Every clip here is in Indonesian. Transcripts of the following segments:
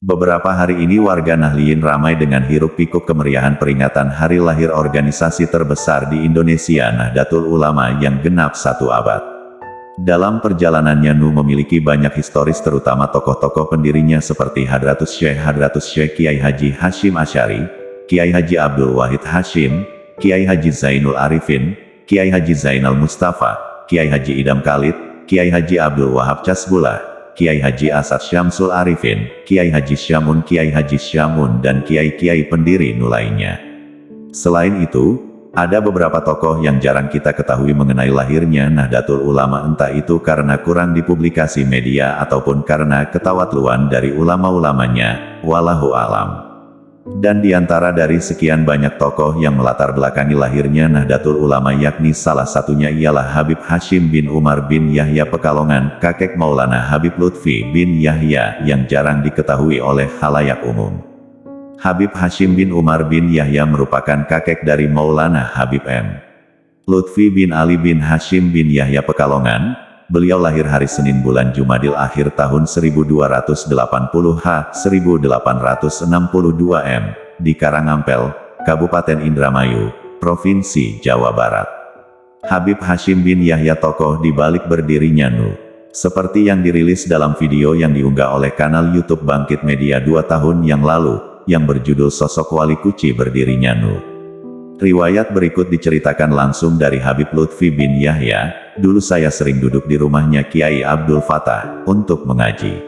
Beberapa hari ini warga Nahdliyin ramai dengan hiruk-pikuk kemeriahan peringatan hari lahir organisasi terbesar di Indonesia, Nahdlatul Ulama, yang genap 1 abad. Dalam perjalanannya memiliki banyak historis, terutama tokoh-tokoh pendirinya seperti Hadratus Syekh Kiai Haji Hashim Asy'ari, Kiai Haji Abdul Wahid Hashim, Kiai Haji Zainul Arifin, Kiai Haji Zainal Mustafa, Kiai Haji Idam Khalid, Kiai Haji Abdul Wahab Casbullah, Kiai Haji Asad Syamsul Arifin, Kiai Haji Syamun, dan kiai-kiai pendiri lainnya. Selain itu, ada beberapa tokoh yang jarang kita ketahui mengenai lahirnya Nahdlatul Ulama, entah itu karena kurang dipublikasi media ataupun karena ketawatluan dari ulama-ulamanya, wallahu alam. Dan diantara dari sekian banyak tokoh yang melatar belakangi lahirnya Nahdlatul Ulama, yakni salah satunya ialah Habib Hashim bin Umar bin Yahya Pekalongan, kakek Maulana Habib Lutfi bin Yahya, yang jarang diketahui oleh khalayak umum. Habib Hashim bin Umar bin Yahya merupakan kakek dari Maulana Habib M. Lutfi bin Ali bin Hashim bin Yahya Pekalongan. Beliau lahir hari Senin bulan Jumadil Akhir tahun 1280 H. 1862 M. di Karangampel, Kabupaten Indramayu, Provinsi Jawa Barat. Habib Hashim bin Yahya tokoh di balik berdirinya seperti yang dirilis dalam video yang diunggah oleh kanal YouTube Bangkit Media 2 tahun yang lalu, yang berjudul Sosok Wali Kuci Berdirinya Riwayat berikut diceritakan langsung dari Habib Lutfi bin Yahya. Dulu saya sering duduk di rumahnya Kiai Abdul Fatah untuk mengaji.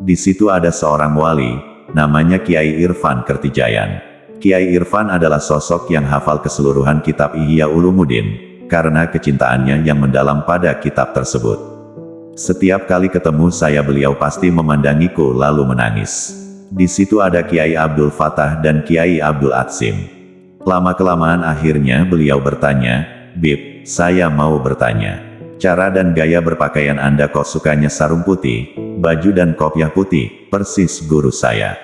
Di situ ada seorang wali, namanya Kiai Irfan Kertijayan. Kiai Irfan adalah sosok yang hafal keseluruhan kitab Ihya Ulumuddin, karena kecintaannya yang mendalam pada kitab tersebut. Setiap kali ketemu saya, beliau pasti memandangiku lalu menangis. Di situ ada Kiai Abdul Fatah dan Kiai Abdul Atsim. Lama-kelamaan akhirnya beliau bertanya, "Bib, saya mau bertanya. Cara dan gaya berpakaian Anda kok sukanya sarung putih, baju dan kopiah putih, persis guru saya."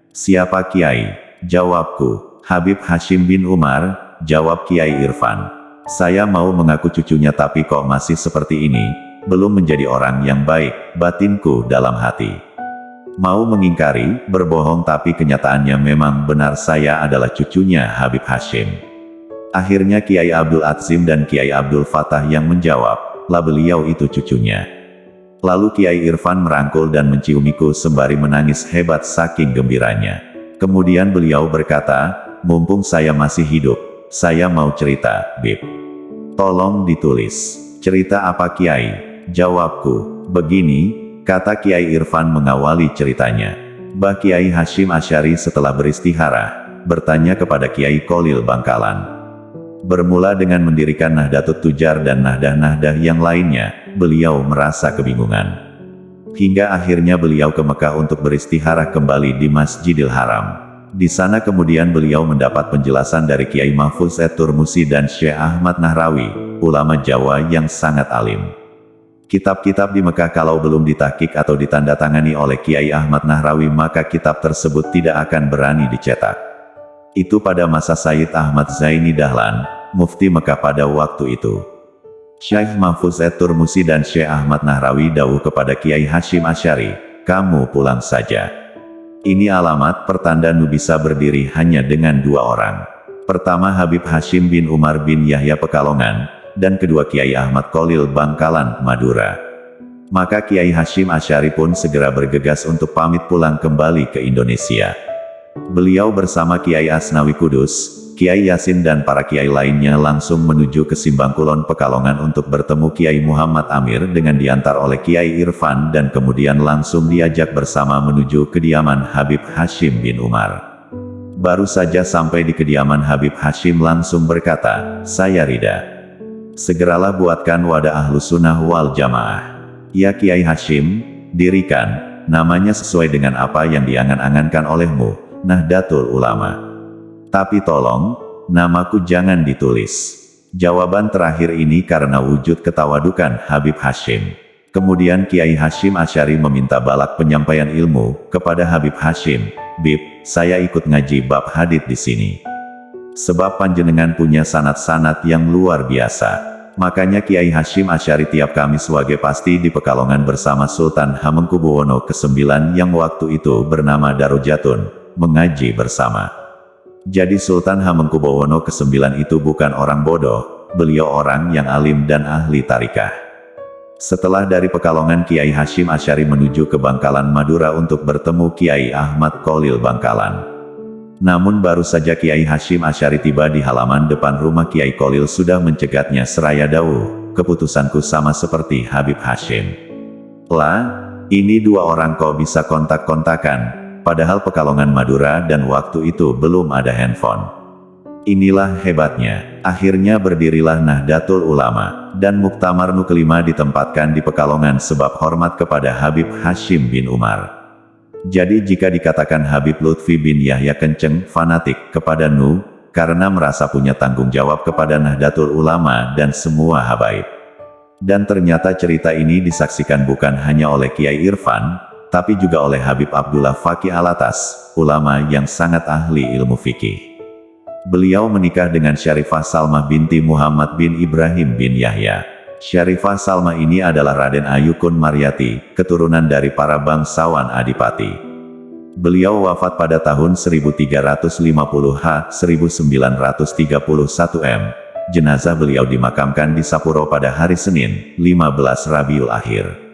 "Siapa Kiai?" jawabku. "Habib Hashim bin Umar," jawab Kiai Irfan. "Saya mau mengaku cucunya tapi kok masih seperti ini, belum menjadi orang yang baik," batinku dalam hati. Mau mengingkari, berbohong, tapi kenyataannya memang benar saya adalah cucunya Habib Hashim. Akhirnya Kiai Abdul Atsim dan Kiai Abdul Fatah yang menjawab, "Lah, beliau itu cucunya." Lalu Kiai Irfan merangkul dan menciumiku sembari menangis hebat saking gembiranya. Kemudian beliau berkata, "Mumpung saya masih hidup, saya mau cerita, Bib. Tolong ditulis." "Cerita apa Kiai?" jawabku. "Begini," kata Kiai Irfan mengawali ceritanya. "Bah Kiai Hashim Asy'ari setelah beristihara, bertanya kepada Kiai Kholil Bangkalan. Bermula dengan mendirikan Nahdlatul Tujar dan nahdah-nahdah yang lainnya, beliau merasa kebingungan. Hingga akhirnya beliau ke Mekah untuk beristihara kembali di Masjidil Haram. Di sana kemudian beliau mendapat penjelasan dari Kiai Mahfuz At-Turmusi dan Syekh Ahmad Nahrawi, ulama Jawa yang sangat alim. Kitab-kitab di Mekah kalau belum ditahqiq atau ditandatangani oleh Kiai Ahmad Nahrawi, maka kitab tersebut tidak akan berani dicetak. Itu pada masa Sayyid Ahmad Zaini Dahlan, Mufti Mekah pada waktu itu. Syekh Mahfuz At-Turmusi dan Syekh Ahmad Nahrawi dawuh kepada Kiai Hashim Asy'ari, 'Kamu pulang saja. Ini alamat pertanda bisa berdiri hanya dengan 2 orang. Pertama Habib Hashim bin Umar bin Yahya Pekalongan, dan kedua Kiai Ahmad Kholil Bangkalan, Madura.' Maka Kiai Hashim Asy'ari pun segera bergegas untuk pamit pulang kembali ke Indonesia. Beliau bersama Kiai Asnawi Kudus, Kiai Yasin dan para kiai lainnya langsung menuju ke Simbangkulon Pekalongan untuk bertemu Kiai Muhammad Amir dengan diantar oleh Kiai Irfan, dan kemudian langsung diajak bersama menuju kediaman Habib Hashim bin Umar. Baru saja sampai di kediaman Habib Hashim langsung berkata, "Saya rida. Segeralah buatkan wadah ahlu sunnah wal jamaah. Ya Kiai Hashim, dirikan, namanya sesuai dengan apa yang diangan-angankan olehmu, Nahdlatul Ulama. Tapi tolong, namaku jangan ditulis." Jawaban terakhir ini karena wujud ketawadukan Habib Hashim. Kemudian Kiai Hashim Asy'ari meminta balak penyampaian ilmu kepada Habib Hashim. "Bib, saya ikut ngaji bab hadits di sini. Sebab panjenengan punya sanad-sanad yang luar biasa. Makanya Kiai Hasyim Asy'ari tiap Kamis wage pasti di Pekalongan bersama Sultan Hamengkubuwono ke-9 yang waktu itu bernama Darujatun, mengaji bersama. Jadi Sultan Hamengkubuwono ke-9 itu bukan orang bodoh, beliau orang yang alim dan ahli tarikah. Setelah dari Pekalongan, Kiai Hasyim Asy'ari menuju ke Bangkalan Madura untuk bertemu Kiai Ahmad Kholil Bangkalan. Namun baru saja Kiai Hasyim Asy'ari tiba di halaman depan rumah Kiai Kholil sudah mencegatnya seraya dawuh, keputusanku sama seperti Habib Hasyim. Lah, ini dua orang kok bisa kontak-kontakan, padahal Pekalongan Madura dan waktu itu belum ada handphone. Inilah hebatnya, akhirnya berdirilah Nahdlatul Ulama, dan Muktamar Nu kelima ditempatkan di Pekalongan sebab hormat kepada Habib Hasyim bin Umar. Jadi jika dikatakan Habib Lutfi bin Yahya Kenceng fanatik kepada Nu, karena merasa punya tanggung jawab kepada Nahdlatul Ulama dan semua habaib. Dan ternyata cerita ini disaksikan bukan hanya oleh Kiai Irfan, tapi juga oleh Habib Abdullah Faqih Alatas, ulama yang sangat ahli ilmu fikih. Beliau menikah dengan Syarifah Salmah binti Muhammad bin Ibrahim bin Yahya. Syarifah Salmah ini adalah Raden Ayukun Maryati, keturunan dari para bangsawan Adipati. Beliau wafat pada tahun 1350 H. 1931 M. Jenazah beliau dimakamkan di Sapuro pada hari Senin, 15 Rabiul Akhir.